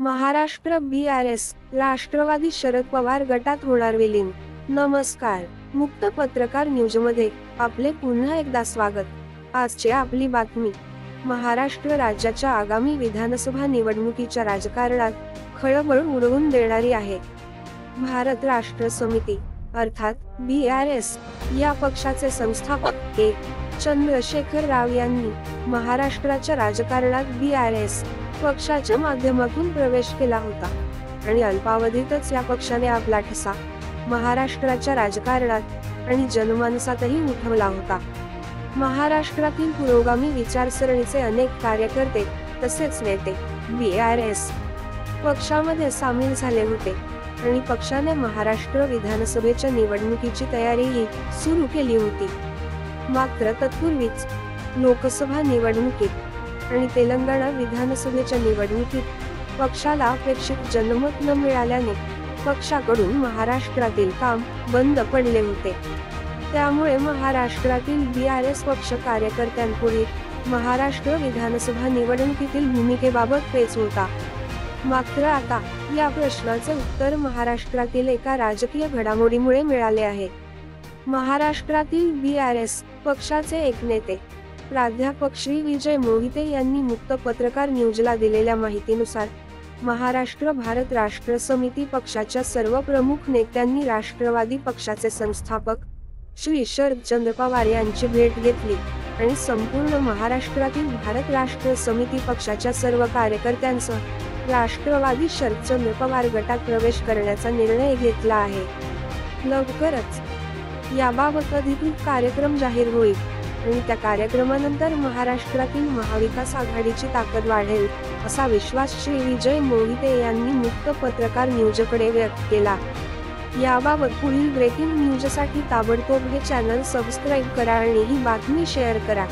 Maharashtra BRS Rashtrawadi Sharad Pawar गटात होणार विलीन। नमस्कार, मुक्त पत्रकार न्यूजमध्ये आपले पुन्हा एकदा स्वागत। आजची आपली बातमी महाराष्ट्र राज्याच्या आगामी विधानसभा निवडणुकीच्या राजकारणात खळबळ उडवून देणारी आहे। भारत राष्ट्र समिती अर्थात BRS या पक्षाचे संस्थापक के. चंद्रशेखर राव यांनी महाराष्ट्राच्या राजकारणात BRS पक्षाच्या माध्यमातून प्रवेश केला होता आणि अल्पावधीतच या पक्षाने आपला ठसा महाराष्ट्राच्या राजकारणात आणि जनमानसातही उठवला होता। महाराष्ट्रातील पुरोगामी विचारसरणीचे अनेक कार्यकर्ते तसेच नेते BRS पक्षामध्ये सामील झाले होते आणि पक्षाने महाराष्ट्र विधानसभेच्या निवडणुकीची तयारीही सुरू केली होती। मात्र तत्पूर्वीच लोकसभा निवडणुकीत आणि तेलंगणा विधानसभेच्या निवडणुकीत पक्षाला अपेक्षित जनमत न मिळाल्याने पक्षाकडून महाराष्ट्रातील काम बंद पडले होते। त्यामुळे महाराष्ट्रातील BRS पक्ष कार्यकर्त्यांपुढे महाराष्ट्र विधानसभा निवडणुकीतील भूमिकेबाबत पेच होता। मात्र आता या प्रश्नाचे उत्तर महाराष्ट्रातील एका राजकीय घडामोडीमुळे मिळाले आहे। महाराष्ट्रातील BRS पक्षाचे एक नेते प्राध्यापक श्री विजय मोहिते यांनी मुक्त पत्रकार न्यूजला दिलेल्या माहितीनुसार महाराष्ट्र भारत राष्ट्र समिती पक्षाच्या सर्व प्रमुख नेत्यांनी राष्ट्रवादी पक्षाचे संस्थापक श्री शरदचंद्र पवार यांची भेट घेतली आणि संपूर्ण महाराष्ट्रातील भारत राष्ट्र समिती पक्षाच्या सर्व कार्यकर्त्यांसह राष्ट्रवादी शरदचंद्र पवार गटात प्रवेश करण्याचा निर्णय घेतला आहे। लवकरच याबाबत अधिकृत कार्यक्रम जाहीर होईल आणि त्या कार्यक्रमानंतर महाराष्ट्रातील महाविकास आघाडीची ताकद वाढेल असा विश्वास श्री विजय मोहिते यांनी मुक्त पत्रकार न्यूजकडे व्यक्त केला। याबाबत पुढील ब्रेकिंग न्यूजसाठी ताबडतोब हे चॅनल सबस्क्राईब करा आणि ही बातमी शेअर करा।